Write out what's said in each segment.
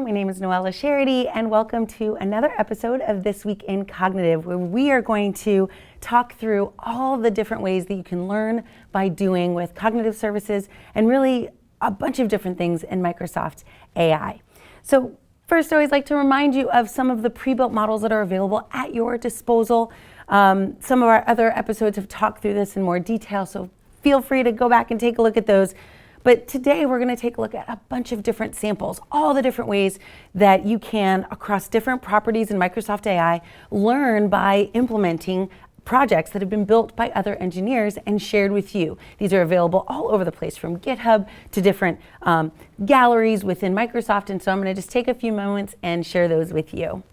My name is Noella Charity, and welcome to another episode of This Week in Cognitive, where we are going to talk through all the different ways that you can learn by doing with cognitive services and really a bunch of different things in Microsoft AI. So first, I always like to remind you of some of the pre-built models that are available at your disposal. Some of our other episodes have talked through this in more detail, so feel free to go back and take a look at those. But today we're going to take a look at a bunch of different samples, all the different ways that you can, across different properties in Microsoft AI, learn by implementing projects that have been built by other engineers and shared with you. These are available all over the place, from GitHub to different galleries within Microsoft, and so I'm going to just take a few moments and share those with you.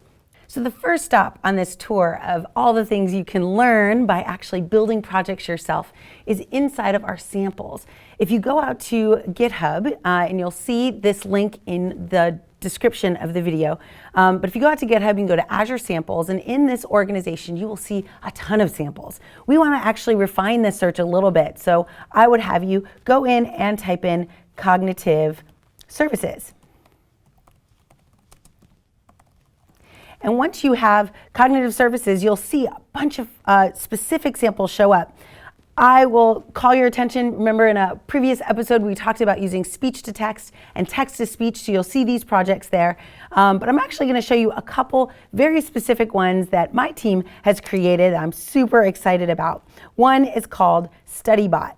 So the first stop on this tour of all the things you can learn by actually building projects yourself is inside of our samples. If you go out to GitHub, and you'll see this link in the description of the video, but if you go out to GitHub, you can go to Azure Samples, and in this organization, you will see a ton of samples. We want to actually refine this search a little bit, so I would have you go in and type in cognitive services. And once you have cognitive services, you'll see a bunch of specific samples show up. I will call your attention, remember in a previous episode we talked about using speech to text and text to speech, so you'll see these projects there. But I'm actually going to show you a couple very specific ones that my team has created that I'm super excited about. One is called StudyBot.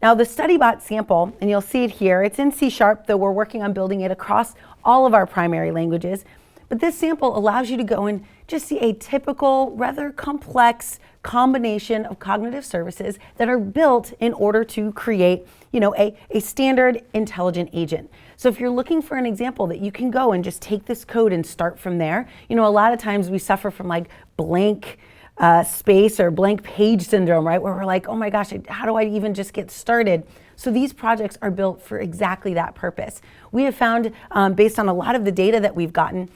Now the StudyBot sample, and you'll see it here, it's in C#, though we're working on building it across all of our primary languages. But this sample allows you to go and just see a typical, rather complex combination of cognitive services that are built in order to create, a standard intelligent agent. So if you're looking for an example that you can go and just take this code and start from there, a lot of times we suffer from like blank space or blank page syndrome, right? Where we're like, oh my gosh, how do I even just get started? So these projects are built for exactly that purpose. We have found, based on a lot of the data that we've gotten,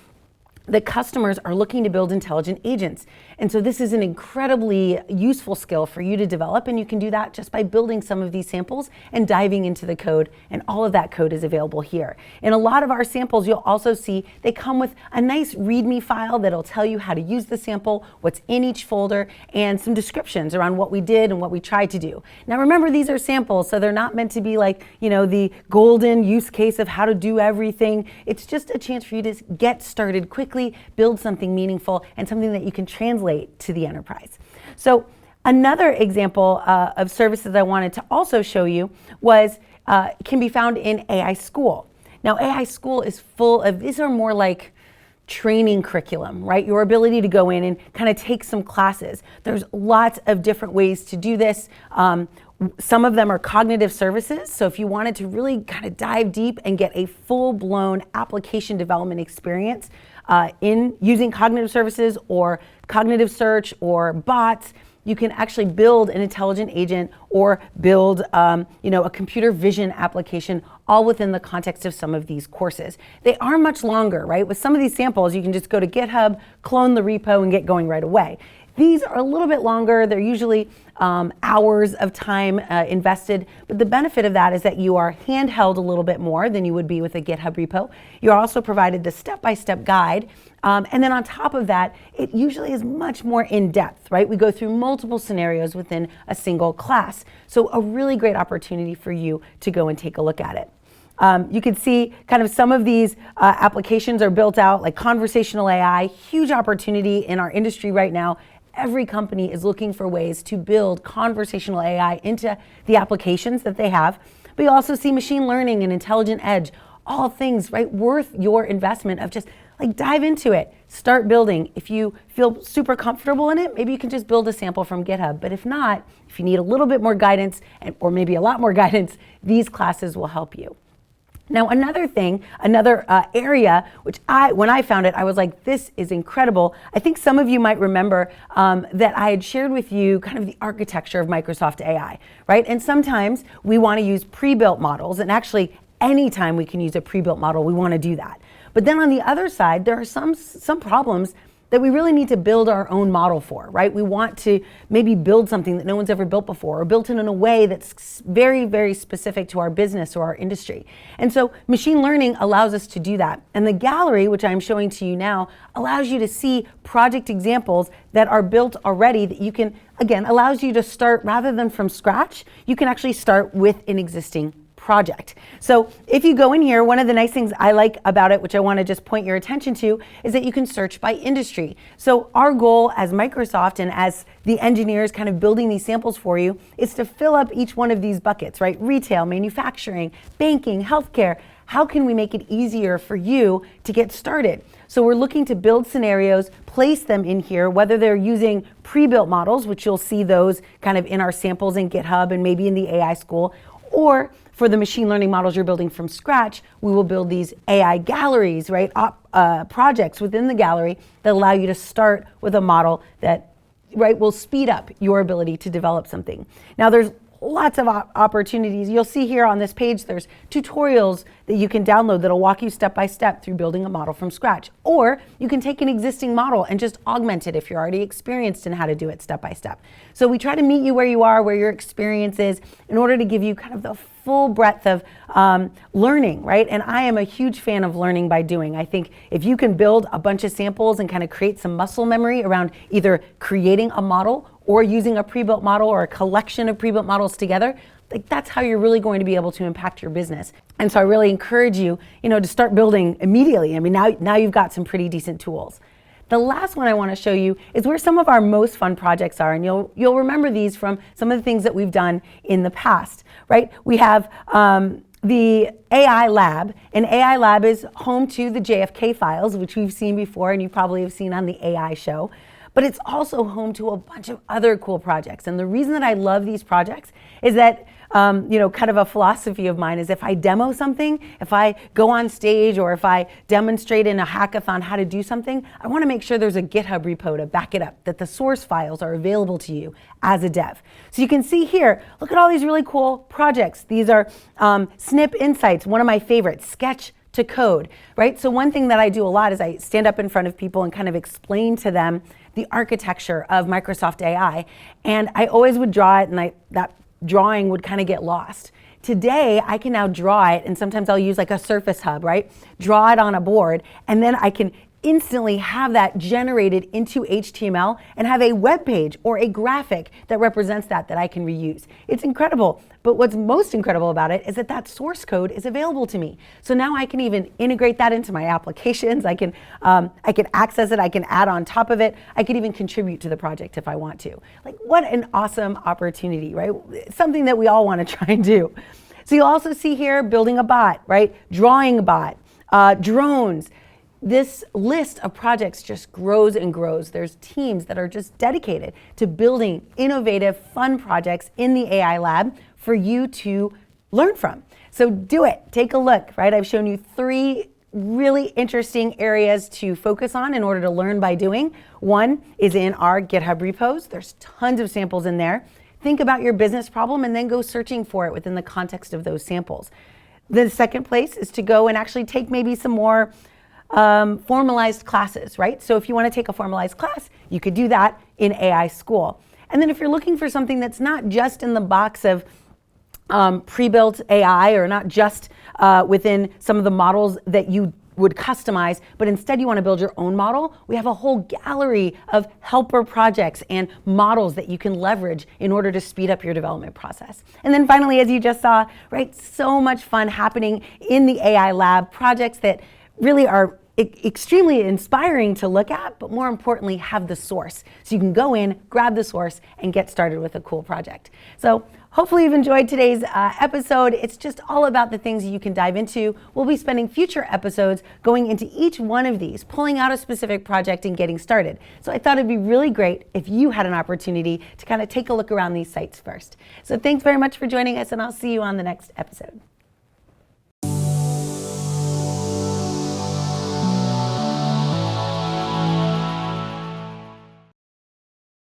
that customers are looking to build intelligent agents. And so this is an incredibly useful skill for you to develop, and you can do that just by building some of these samples and diving into the code, and all of that code is available here. In a lot of our samples, you'll also see they come with a nice README file that'll tell you how to use the sample, what's in each folder, and some descriptions around what we did and what we tried to do. Now remember, these are samples, so they're not meant to be like, the golden use case of how to do everything. It's just a chance for you to get started quickly, build something meaningful, and something that you can translate to the enterprise. So another example of services I wanted to also show you was can be found in AI School. Now AI School is full of, these are more like training curriculum, right? Your ability to go in and kind of take some classes. There's lots of different ways to do this. Some of them are cognitive services. So if you wanted to really kind of dive deep and get a full-blown application development experience in using cognitive services or cognitive search or bots, you can actually build an intelligent agent or build a computer vision application, all within the context of some of these courses. They are much longer, right? With some of these samples, you can just go to GitHub, clone the repo, and get going right away. These are a little bit longer. They're usually hours of time invested, but the benefit of that is that you are handheld a little bit more than you would be with a GitHub repo. You're also provided the step-by-step guide, and then on top of that, it usually is much more in-depth, right? We go through multiple scenarios within a single class, so a really great opportunity for you to go and take a look at it. You can see kind of some of these applications are built out, like conversational AI, huge opportunity in our industry right now. Every company is looking for ways to build conversational AI into the applications that they have. But you also see machine learning and intelligent edge, all things, right, worth your investment of just like dive into it, start building. If you feel super comfortable in it, maybe you can just build a sample from GitHub. But if not, if you need a little bit more guidance, or maybe a lot more guidance, these classes will help you. Now another thing, another area, which when I found it, I was like, this is incredible. I think some of you might remember that I had shared with you kind of the architecture of Microsoft AI, right? And sometimes we want to use pre-built models, and actually anytime we can use a pre-built model, we want to do that. But then on the other side, there are some problems that we really need to build our own model for, right? We want to maybe build something that no one's ever built before, or built it in a way that's very, very specific to our business or our industry. And so machine learning allows us to do that. And the gallery, which I'm showing to you now, allows you to see project examples that are built already that you can, again, allows you to start rather than from scratch. You can actually start with an existing project. So if you go in here, one of the nice things I like about it, which I want to just point your attention to, is that you can search by industry. So our goal as Microsoft and as the engineers kind of building these samples for you is to fill up each one of these buckets, right? Retail, manufacturing, banking, healthcare. How can we make it easier for you to get started? So we're looking to build scenarios, place them in here, whether they're using pre-built models, which you'll see those kind of in our samples in GitHub and maybe in the AI school, or for the machine learning models you're building from scratch, we will build these AI galleries, right? Projects within the gallery that allow you to start with a model that, right, will speed up your ability to develop something. Now there's lots of opportunities. You'll see here on this page, there's tutorials that you can download that'll walk you step by step through building a model from scratch. Or you can take an existing model and just augment it if you're already experienced in how to do it step by step. So we try to meet you where you are, where your experience is, in order to give you kind of the full breadth of learning, right? And I am a huge fan of learning by doing. I think if you can build a bunch of samples and kind of create some muscle memory around either creating a model or using a pre-built model or a collection of pre-built models together, like that's how you're really going to be able to impact your business. And so I really encourage you, to start building immediately. I mean, now you've got some pretty decent tools. The last one I want to show you is where some of our most fun projects are, and you'll remember these from some of the things that we've done in the past, right? We have the AI Lab, and AI Lab is home to the JFK files, which we've seen before, and you probably have seen on the AI show. But it's also home to a bunch of other cool projects. And the reason that I love these projects is that, kind of a philosophy of mine is if I demo something, if I go on stage or if I demonstrate in a hackathon how to do something, I want to make sure there's a GitHub repo to back it up, that the source files are available to you as a dev. So you can see here, look at all these really cool projects. These are Snip Insights, one of my favorites, Sketch to Code, right? So one thing that I do a lot is I stand up in front of people and kind of explain to them the architecture of Microsoft AI. And I always would draw it, and that drawing would kind of get lost. Today, I can now draw it, and sometimes I'll use like a Surface Hub, right? Draw it on a board, and then I can instantly have that generated into HTML and have a web page or a graphic that represents that I can reuse. It's incredible. But what's most incredible about it is that source code is available to me. So now I can even integrate that into my applications. I can access it. I can add on top of it. I can even contribute to the project if I want to. Like, what an awesome opportunity, right? Something that we all want to try and do. So you'll also see here building a bot, right? Drawing a bot, drones. This list of projects just grows and grows. There's teams that are just dedicated to building innovative, fun projects in the AI Lab for you to learn from. So do it, take a look, right? I've shown you 3 really interesting areas to focus on in order to learn by doing. One is in our GitHub repos. There's tons of samples in there. Think about your business problem and then go searching for it within the context of those samples. The second place is to go and actually take maybe some more formalized classes, right? So if you want to take a formalized class, you could do that in AI School. And then if you're looking for something that's not just in the box of pre-built AI or not just within some of the models that you would customize, but instead you want to build your own model, we have a whole gallery of helper projects and models that you can leverage in order to speed up your development process. And then finally, as you just saw, right, so much fun happening in the AI Lab, projects that really are extremely inspiring to look at, but more importantly, have the source. So you can go in, grab the source, and get started with a cool project. So hopefully you've enjoyed today's episode. It's just all about the things you can dive into. We'll be spending future episodes going into each one of these, pulling out a specific project and getting started. So I thought it'd be really great if you had an opportunity to kind of take a look around these sites first. So thanks very much for joining us, and I'll see you on the next episode.